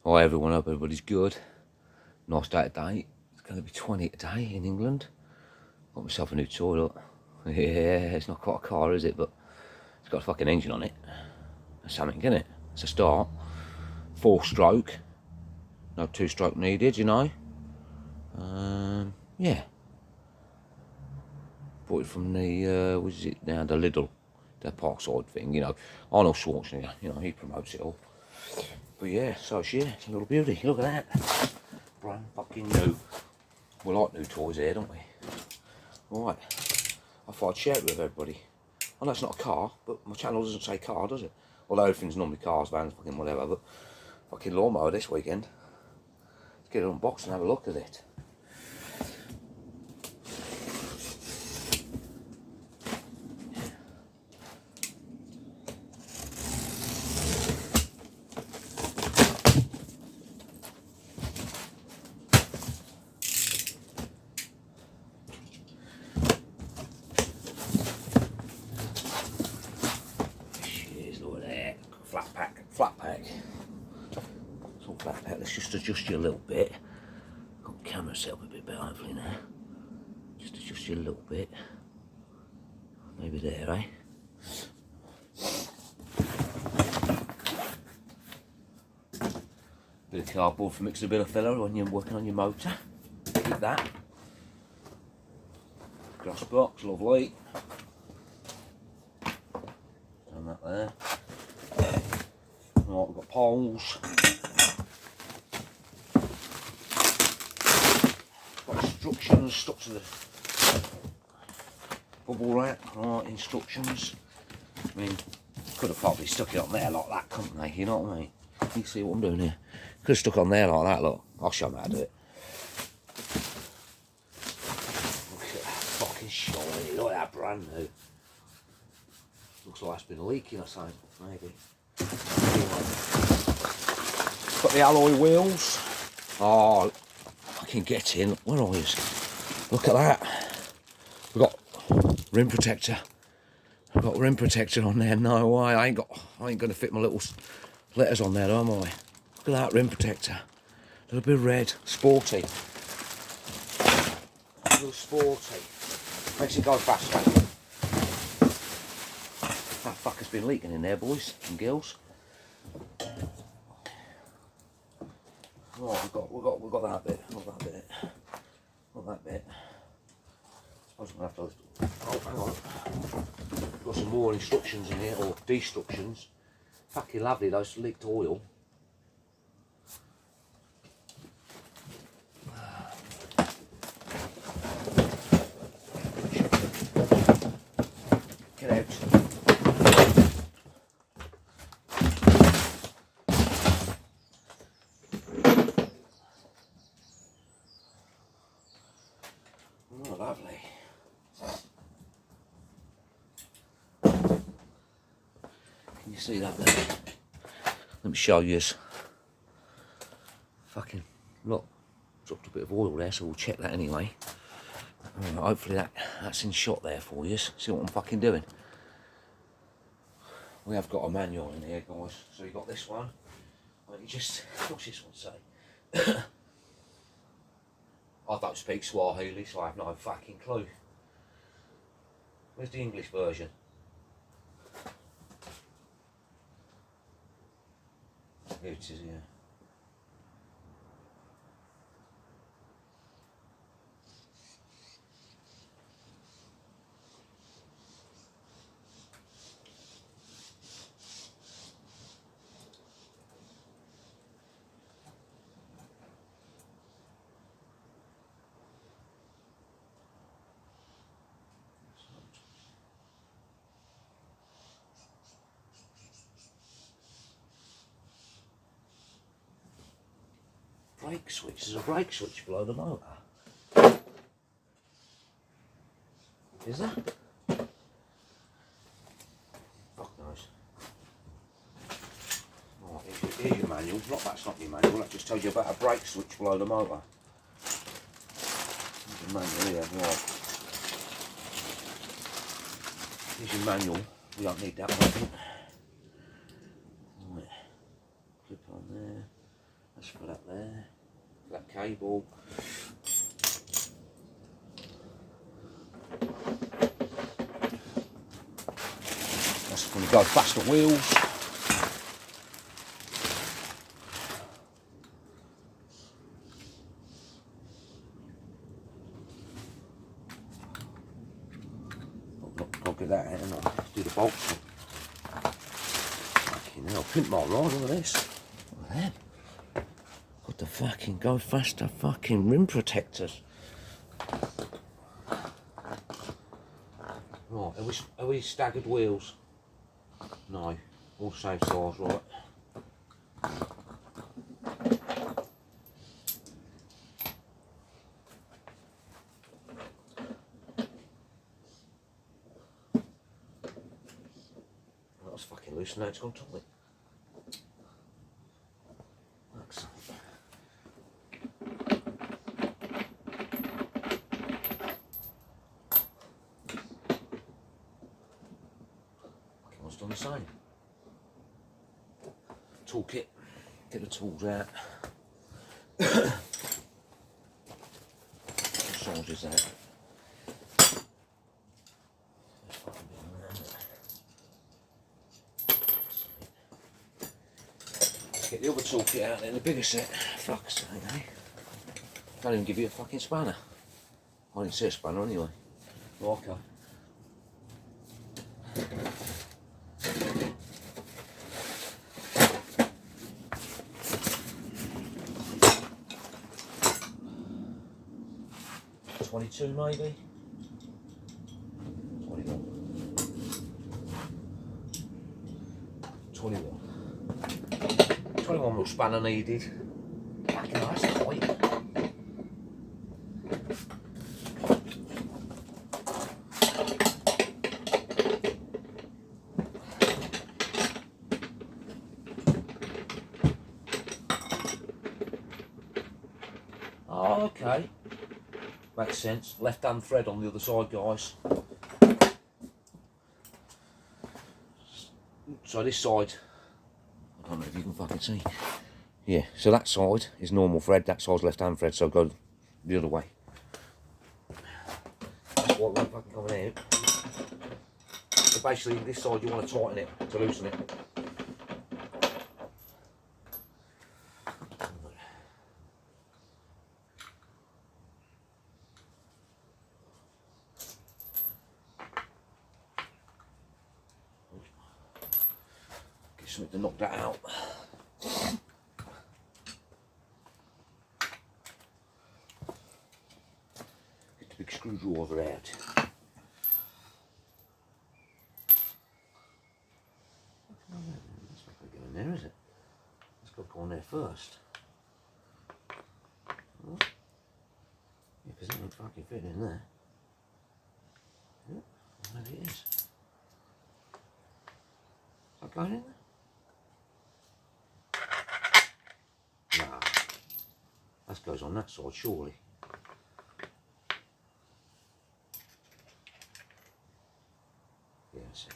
Hi everyone, hope everybody's good. Nice day today. It's going to be 20 today in England. Got myself a new toilet. Yeah, it's not quite a car, is it? But it's got a fucking engine on it. That's something, isn't it? It's a start. 4-stroke. No 2-stroke needed, you know. Yeah. Bought it from the, what is it now? The Lidl. The Parkside thing, you know. Arnold Schwarzenegger, you know, he promotes it all. But yeah, so it's, yeah, it's a little beauty. Look at that. Brand fucking new. We like new toys here, don't we? Right. I thought I'd share it with everybody. I know it's not a car, but my channel doesn't say car, does it? Although everything's normally cars, vans, fucking whatever, but fucking lawnmower this weekend. Let's get it unboxed and have a look at it. Cheers, look at that. Flat pack. It's all flat pack. Let's just adjust you a little bit. Got the camera set up a bit better, hopefully now. Just adjust you a little bit. Maybe there, eh? Bit of cardboard for mixing a bit of filler when you're working on your motor. Keep that. Grass box, lovely. Done that there. Right, we've got poles. Got instructions stuck to the bubble wrap. Right, instructions. I mean, could have probably stuck it on there like that, couldn't they? You know what I mean? You can see what I'm doing here. Could have stuck on there like that, look. I'll show them how to do it. Look at that fucking shiny. Look at that, brand new. Looks like it's been leaking or something, maybe. Anyway. Got the alloy wheels. Oh, I can get in. Where are you? Look at that. We've got rim protector. I've got rim protector on there. No way. I ain't going to fit my little letters on there, am I? Look at that rim protector. A little bit red, sporty. A little sporty. Makes it go faster. That fucker's been leaking in there, boys and girls. Right, we've got that bit. Not that bit. Not that bit. I suppose I'm gonna have to. Oh, hang on. Got some more instructions in here, or destructions. Fucking lovely, those leaked oil. Get out. Oh, lovely. Can you see that there? Let me show you. Fucking look, dropped a bit of oil there, so we'll check that anyway. Hopefully that's in shot there for you. See what I'm fucking doing. We have got a manual in here, guys. So you got this one. You just, what's this one say? I don't speak Swahili, so I have no fucking clue. Where's the English version? Here it is, yeah. Brake switch. There's a brake switch below the motor. Is there? Fuck knows. Right, here's your manual. That's not your manual. That just tells you about a brake switch below the motor. Here's your manual here. Right. Here's your manual. We don't need that one. Right. Clip on there. Let's put that there. That cable. That's going to go faster wheels. I'll get that out and I'll do the bolts. Fucking hell, pimp my ride, look at this. Look at that. Got the fucking go faster fucking rim protectors. Right, are we staggered wheels? No, all same size, right? That was fucking loose, now it's gone tight. Excellent. Everyone's done the same. Toolkit, get the tools out. What size is that? Get the other toolkit out in the bigger set. Fuck's sake, eh? Can't even give you a fucking spanner. I didn't see a spanner anyway. Oh, okay. $22 maybe? 21. 21. 21 mil spanner needed. Fucking nice, tight. Oh, okay. Makes sense. Left hand thread on the other side, guys. So this side, I don't know if you can fucking see. Yeah, so that side is normal thread, that side's left hand thread, so go the other way. That's what we're fucking coming out. So basically this side you want to tighten it to loosen it. Get something to knock that out. Get the big screwdriver out. That's not going to go in there, is it? It's got to go in there first. Oh. Yeah, because it ain't fucking fit in there. Yeah, maybe it is. Is that going in there? Nah. That goes on that side, surely. Yeah, that's it.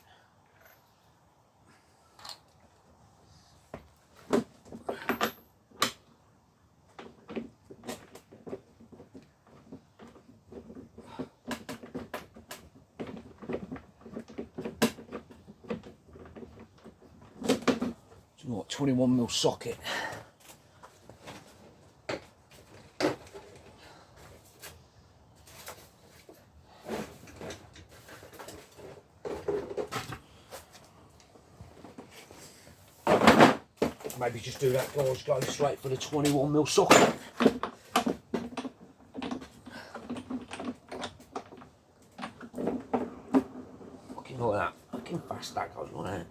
What, 21mm socket. Maybe just do that, guys, go straight for the 21mm socket. Fucking look at that, fucking fast that goes, look at that.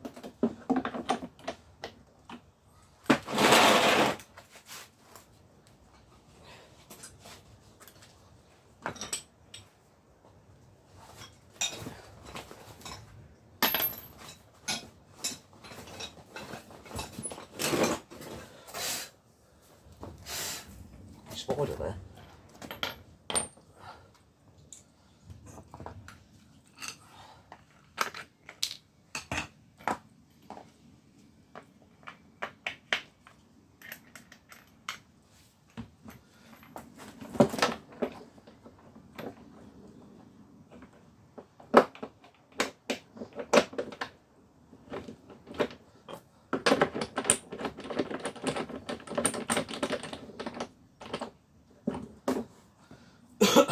Spider there. Well,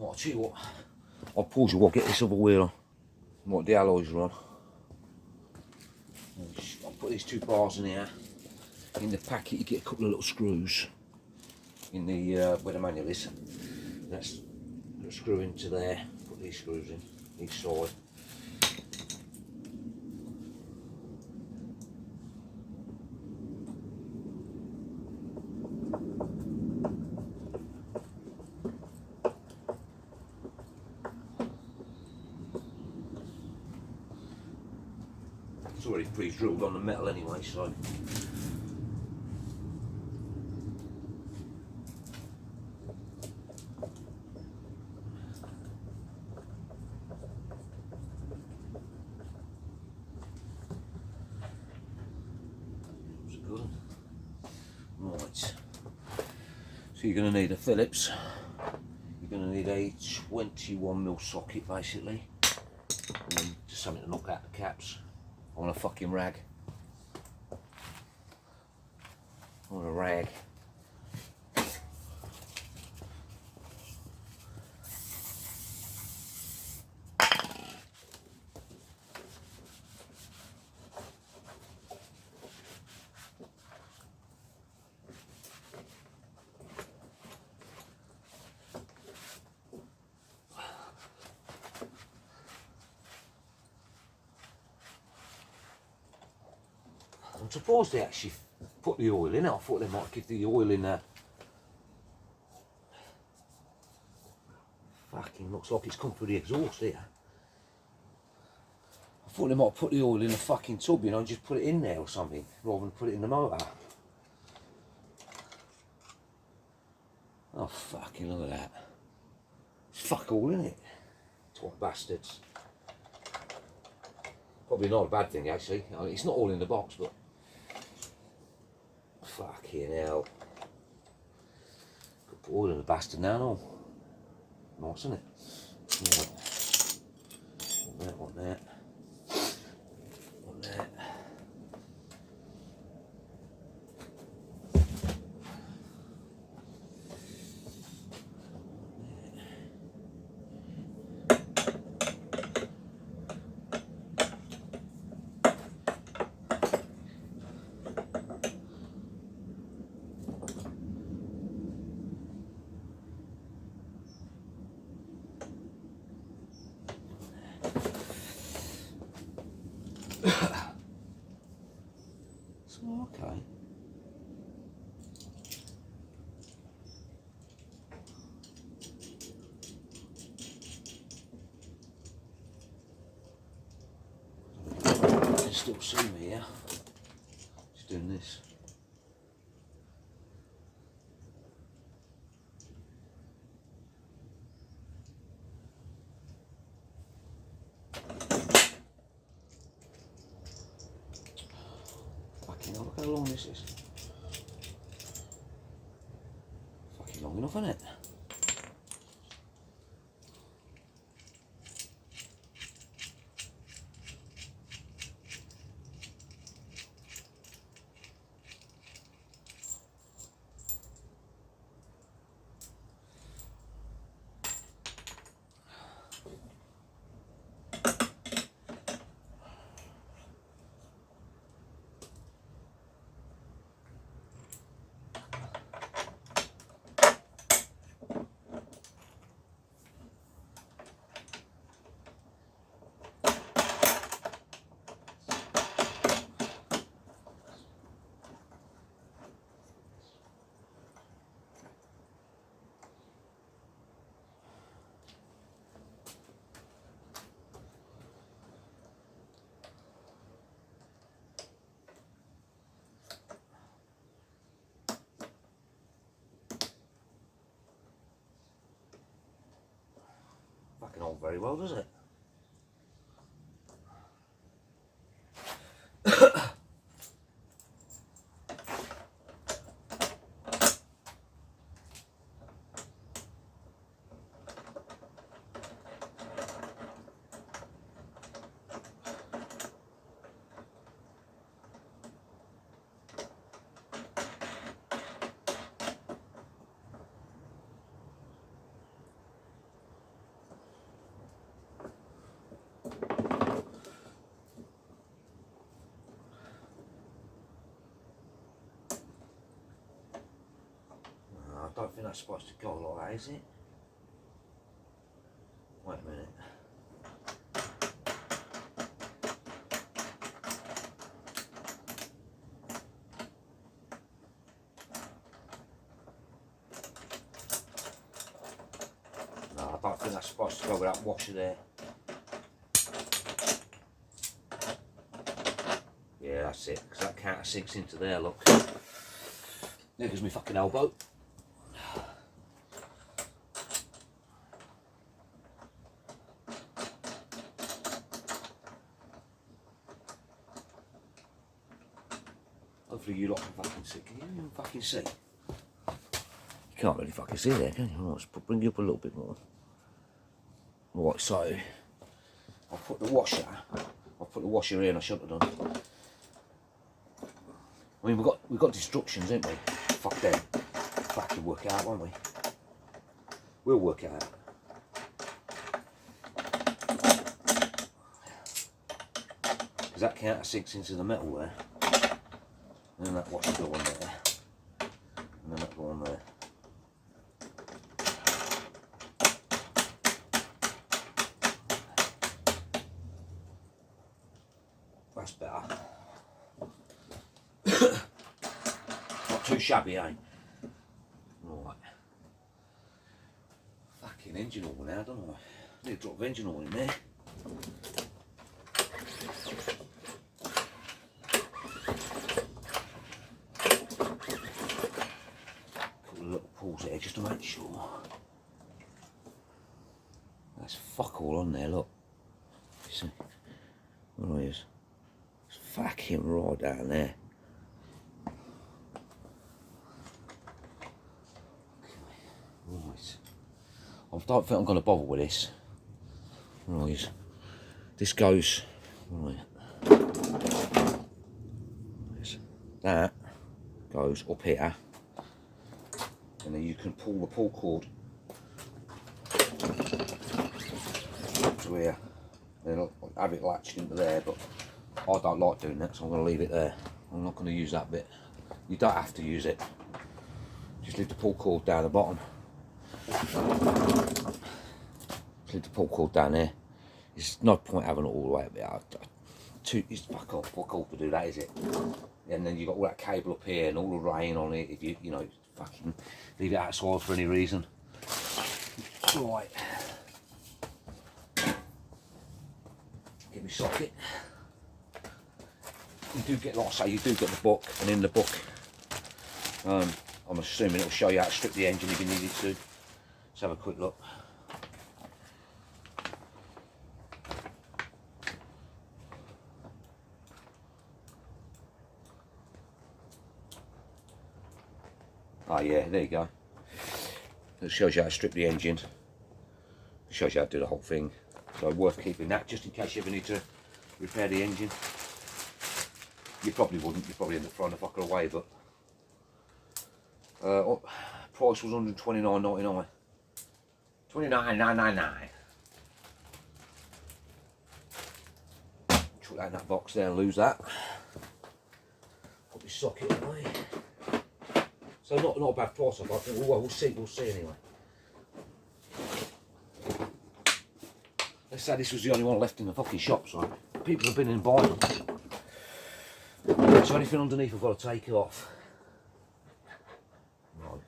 I'll tell you what, I'll pause you while I get this other wheel on. What the alloys are on. I'll put these 2 bars in here. In the packet you get a couple of little screws in the where the manual is. That's a screw into there. Put these screws in each side. It's already pre-drilled on the metal anyway, so it's good. Right. So you're going to need a Phillips. You're going to need a 21mm socket basically, and then just something to knock out the caps. On a fucking rag. On a rag. I'm surprised they actually put the oil in it. I thought they might give the oil in there. Fucking looks like it's come through the exhaust here. I thought they might put the oil in the fucking tub, you know, and just put it in there or something, rather than put it in the motor. Oh fucking look at that. It's fuck all in it. Twat bastards. Probably not a bad thing actually. I mean, it's not all in the box, but fucking hell. Could put oil in the bastard now, no? Nice, isn't it? Yeah. Want that. Want that. So, okay. You can still see me here. Just doing this. Fucking hell, look how long this is. Fucking long enough, isn't it? Fucking hold very well, does it? don't think that's supposed to go like that, is it? Wait a minute. No, I don't think that's supposed to go with that washer there. Yeah, that's it, because that counter sinks into there, look. There goes my fucking elbow. Hopefully you lot can fucking see. Can you even fucking see? You can't really fucking see there, can you? Let's bring you up a little bit more. Right, so I'll put the washer in. I shouldn't have done. I mean, we've got destructions, ain't we? Fuck them. Fucking work it out, won't we? We'll work it out. Because that counter sinks into the metal there. And then that washer go on there. And then that go on there. That's better. Not too shabby, eh? Right. Fucking engine oil now, don't I? Need a drop of engine oil in there. Couple of little pulls there just to make sure. That's fuck all on there, look. You see? What it is? It's fucking raw down there. Right. I don't think I'm going to bother with this. Right. This goes. Right. That goes up here. And then you can pull the pull cord up to here. Then I'll have it latched into there, but I don't like doing that, so I'm going to leave it there. I'm not going to use that bit. You don't have to use it. Just leave the pull cord down the bottom. Leave the pull cord down there. There's no point having it all the way up there. It's fuck all to do that, is it? And then you've got all that cable up here and all the rain on it. If you know, fucking leave it outside for any reason. Right. Get me socket. You do get, like I say, you do get the book, and in the book, I'm assuming it'll show you how to strip the engine if you needed to. Let's have a quick look. Oh yeah, there you go. It shows you how to strip the engine. It shows you how to do the whole thing. So worth keeping that just in case you ever need to repair the engine. You probably wouldn't, you'd probably end up throwing the fucker away, but price was $129.99. $29.999. Chuck that in that box there and lose that. Put my socket away. So not a bad price, I think. Well, we'll see anyway. Let's say this was the only one left in the fucking shop, so people have been in buying them. So anything underneath I've got to take it off. Right.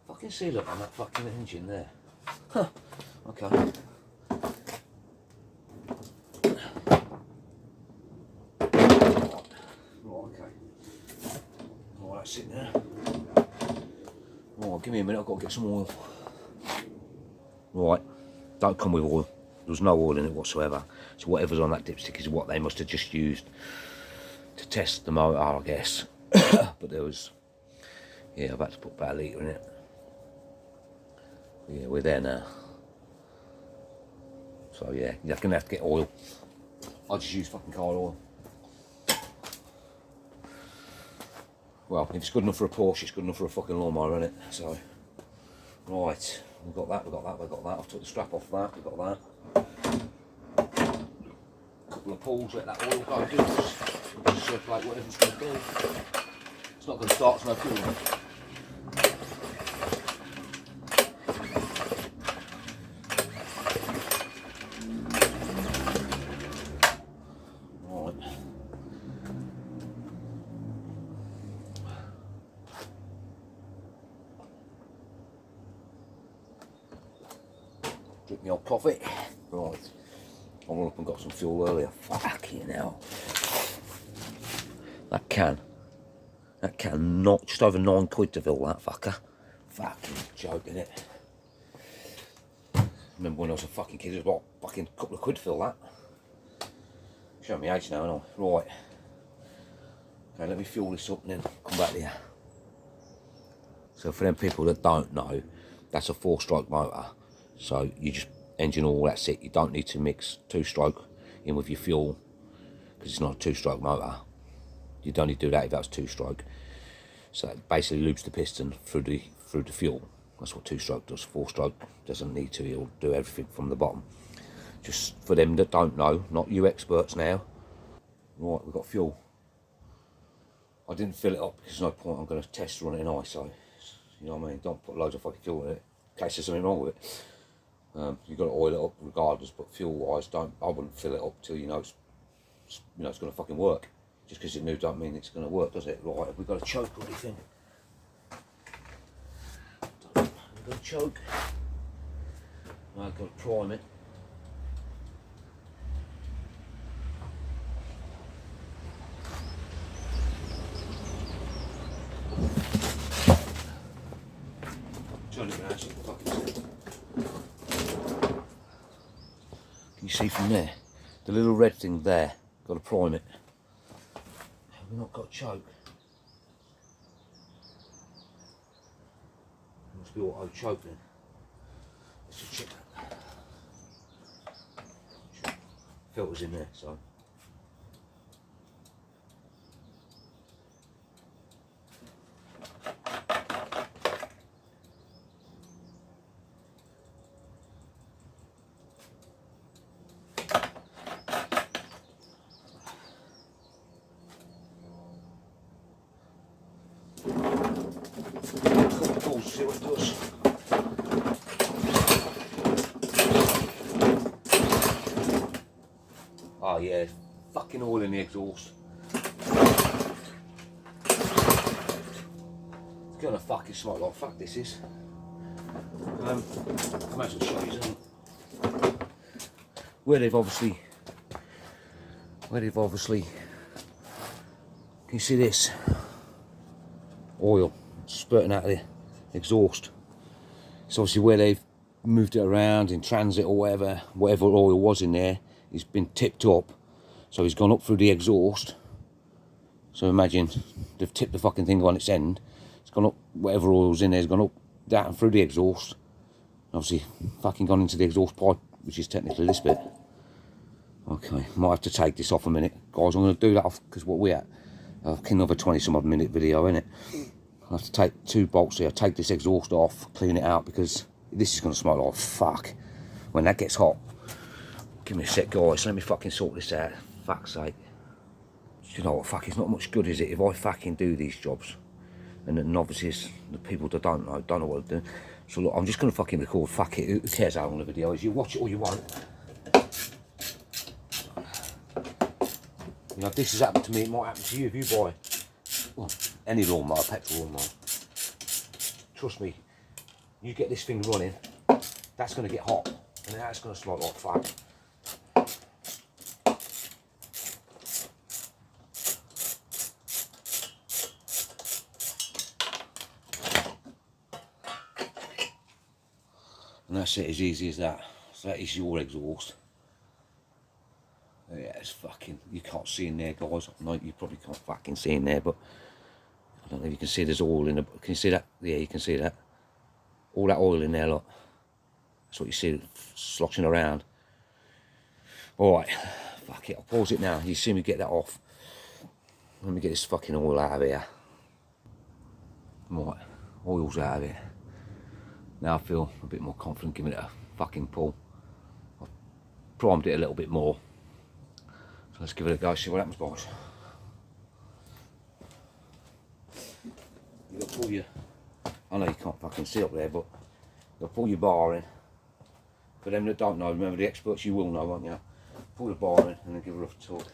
Fucking seal up on that fucking engine there. Huh. Okay. That's it now. Oh, give me a minute, I've got to get some oil. Right, don't come with oil. There's no oil in it whatsoever. So whatever's on that dipstick is what they must have just used to test the motor, I guess. But there was, yeah, I've had to put about a litre in it. But yeah, we're there now. So yeah, you're gonna have to get oil. I just use fucking car oil. Well, if it's good enough for a Porsche, it's good enough for a fucking lawnmower, isn't it? So, right, we've got that, we've got that, we've got that. I've took the strap off that, we've got that. Couple of pulls, let that oil go, just circulate whatever it's going to do. It's not going to start, it's no fuel. Drink my old coffee. Right. I went up and got some fuel earlier. Fucking hell. That can not just over £9 to fill that fucker. Fucking joke, innit? Remember when I was a fucking kid, it was about fucking couple of quid to fill that. Showing me age now, aren't I? Right. Okay, let me fuel this up and then come back here. So for them people that don't know, that's a 4-stroke motor. So you just engine oil, that's it. You don't need to mix 2-stroke in with your fuel because it's not a 2-stroke motor. You'd only do that if that was 2-stroke. So it basically loops the piston through the fuel. That's what 2-stroke does. 4-stroke doesn't need to. It'll do everything from the bottom. Just for them that don't know, not you experts now. Right, we've got fuel. I didn't fill it up because there's no point. I'm going to test run it in ISO. You know what I mean? Don't put loads of fucking fuel in it in case there's something wrong with it. You've got to oil it up regardless, but fuel-wise, I wouldn't fill it up till you know it's going to fucking work. Just because it's new don't mean it's going to work, does it? Right, have we got a choke or anything? Have we got a choke? No, I've got to prime it. Turn it around so you can fucking see. Can you see from there? The little red thing there, got to prime it. Have we not got a choke? It must be auto choke then. Let's just check that. Filter's in there, so. See what it does. Oh yeah, fucking oil in the exhaust. It's gonna fucking smell like fuck this is. I might as well show you something. Where they've obviously, can you see this? Oil spurting out of the exhaust. It's obviously where they've moved it around in transit or whatever oil was in there, it's been tipped up, so it's gone up through the exhaust. So imagine they've tipped the fucking thing on its end, it's gone up, whatever oil's in there has gone up, down through the exhaust, obviously fucking gone into the exhaust pipe, which is technically this bit. Okay, might have to take this off a minute, guys. I'm going to do that off because what we're at, another 20-some odd minute video, innit? I have to take 2 bolts here, take this exhaust off, clean it out, because this is going to smell like fuck when that gets hot. Give me a sec, guys, let me fucking sort this out, fuck's sake. You know what, fuck, it's not much good, is it, if I fucking do these jobs, and then obviously it's the people that don't know what I'm doing. So look, I'm just going to fucking record, fuck it, who cares how long the video is, you watch it or you won't. You know, if this has happened to me, it might happen to you if you buy any lawnmower, petrol lawnmower. Trust me, you get this thing running, that's going to get hot, and that's going to smell like fuck. And that's it, as easy as that. So that is your exhaust. Yeah, it's fucking, you can't see in there, guys. No, you probably can't fucking see in there, but I don't know if you can see there's oil in the, can you see that? Yeah, you can see that. All that oil in there, look. That's what you see sloshing around. Alright, fuck it, I'll pause it now. You see me get that off. Let me get this fucking oil out of here. Right, oil's out of it. Now I feel a bit more confident giving it a fucking pull. I've primed it a little bit more. So let's give it a go, see what happens, boys. You gotta pull your, I know you can't fucking see up there, but you gotta pull your bar in. For them that don't know, remember the experts, you will know, won't you? Pull the bar in and then give it a rough tug.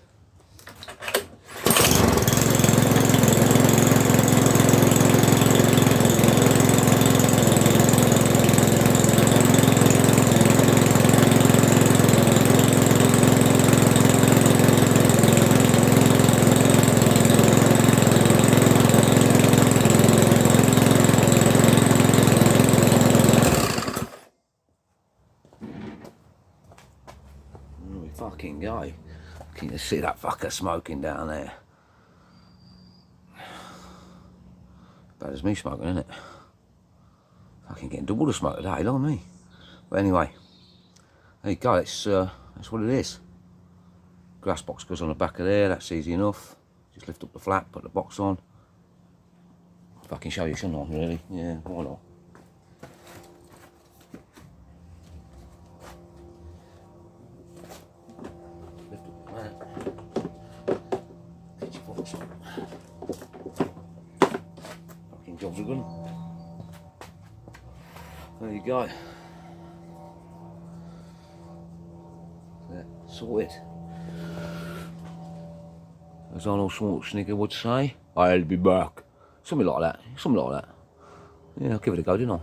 Fucking go. Can you see that fucker smoking down there? Bad as me smoking, isn't it? Fucking getting double the smoke today, look at me. But anyway, there you go, that's what it is. Grass box goes on the back of there, that's easy enough. Just lift up the flap, put the box on. Fucking show you, shouldn't I, really? Yeah, why not? Fucking jobs are good. There you go. Sorted. As Arnold Schwarzenegger would say, I'll be back. Something like that. Something like that. Yeah, I'll give it a go, didn't I?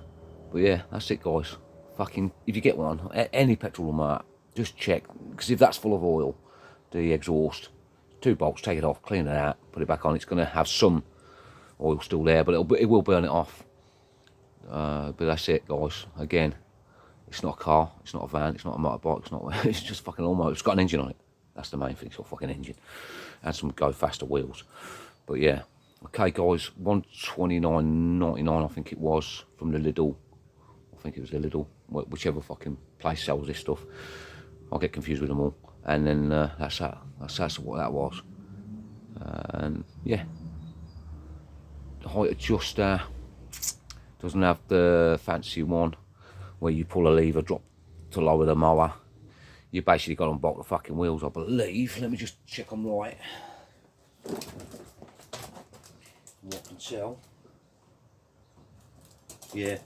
But yeah, that's it, guys. Fucking, if you get one, any petrol mark, just check. Because if that's full of oil, the exhaust, 2 bolts, take it off, clean it out, put it back on. It's going to have some oil still there, but it will burn it off. But that's it, guys. Again, it's not a car, it's not a van, it's not a motorbike, it's not. It's just fucking lawnmower. It's got an engine on it. That's the main thing. It's got a fucking engine and some go faster wheels. But yeah, okay, guys. $129.99, I think it was, from the Lidl. I think it was the Lidl, whichever fucking place sells this stuff. I'll get confused with them all. And then that's that. That's what that was. And yeah, the height adjuster doesn't have the fancy one where you pull a lever, drop to lower the mower. You basically got to unbolt the fucking wheels, I believe. Let me just check them right. What can tell? Yeah.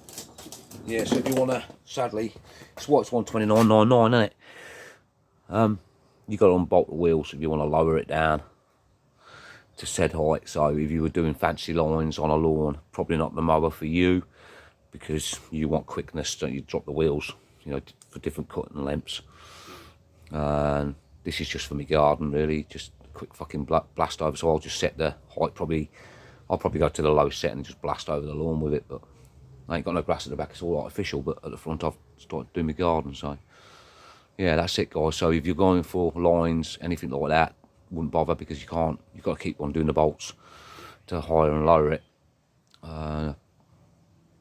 Yeah, so if you want to, sadly, it's $129.99, isn't it? You got to unbolt the wheels if you want to lower it down to said height. So if you were doing fancy lines on a lawn, probably not the mower for you, because you want quickness, so you drop the wheels, you know, for different cutting lengths. And this is just for my garden, really, just a quick fucking blast over. So I'll just set the height, I'll probably go to the low set and just blast over the lawn with it. But I ain't got no grass at the back, it's all artificial, but at the front I've started doing my garden. So yeah, that's it, guys. So if you're going for lines, anything like that, wouldn't bother, because you've got to keep on doing the bolts to higher and lower it.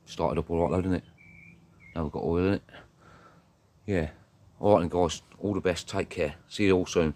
Started up all right, though, didn't it? Now we've got oil in it. Yeah. All right then, guys. All the best. Take care. See you all soon.